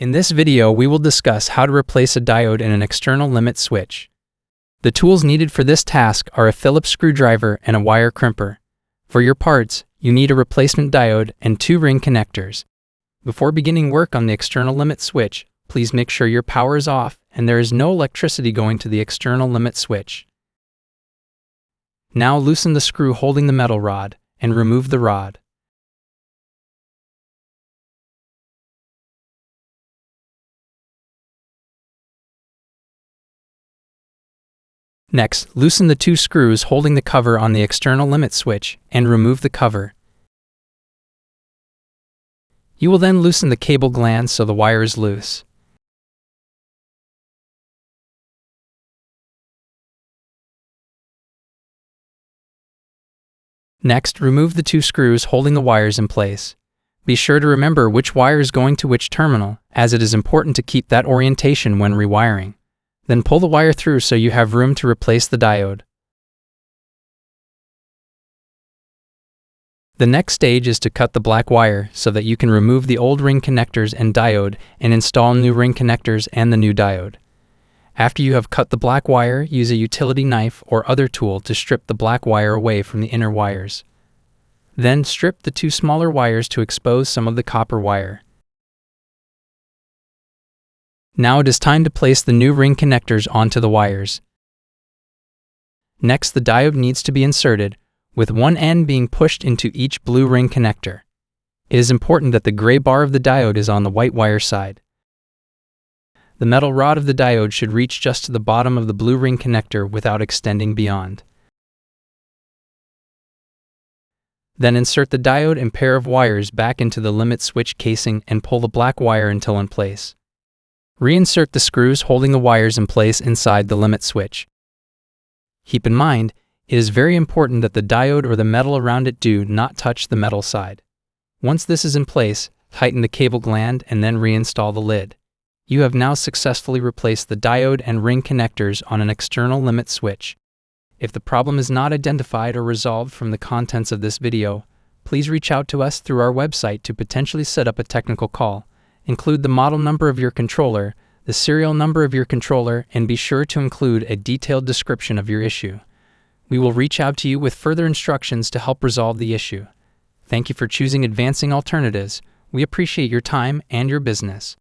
In this video, we will discuss how to replace a diode in an external limit switch. The tools needed for this task are a Phillips screwdriver and a wire crimper. For your parts, you need a replacement diode and 2 ring connectors. Before beginning work on the external limit switch, please make sure your power is off and there is no electricity going to the external limit switch. Now loosen the screw holding the metal rod and remove the rod. Next, loosen the 2 screws holding the cover on the external limit switch and remove the cover. You will then loosen the cable gland so the wire is loose. Next, remove the 2 screws holding the wires in place. Be sure to remember which wire is going to which terminal, as it is important to keep that orientation when rewiring. Then pull the wire through so you have room to replace the diode. The next stage is to cut the black wire so that you can remove the old ring connectors and diode and install new ring connectors and the new diode. After you have cut the black wire, use a utility knife or other tool to strip the black wire away from the inner wires. Then strip the 2 smaller wires to expose some of the copper wire. Now it is time to place the new ring connectors onto the wires. Next, the diode needs to be inserted, with one end being pushed into each blue ring connector. It is important that the gray bar of the diode is on the white wire side. The metal rod of the diode should reach just to the bottom of the blue ring connector without extending beyond. Then insert the diode and pair of wires back into the limit switch casing and pull the black wire until in place. Reinsert the screws holding the wires in place inside the limit switch. Keep in mind, it is very important that the diode or the metal around it do not touch the metal side. Once this is in place, tighten the cable gland and then reinstall the lid. You have now successfully replaced the diode and ring connectors on an external limit switch. If the problem is not identified or resolved from the contents of this video, please reach out to us through our website to potentially set up a technical call. Include the model number of your controller, the serial number of your controller, and be sure to include a detailed description of your issue. We will reach out to you with further instructions to help resolve the issue. Thank you for choosing Advancing Alternatives. We appreciate your time and your business.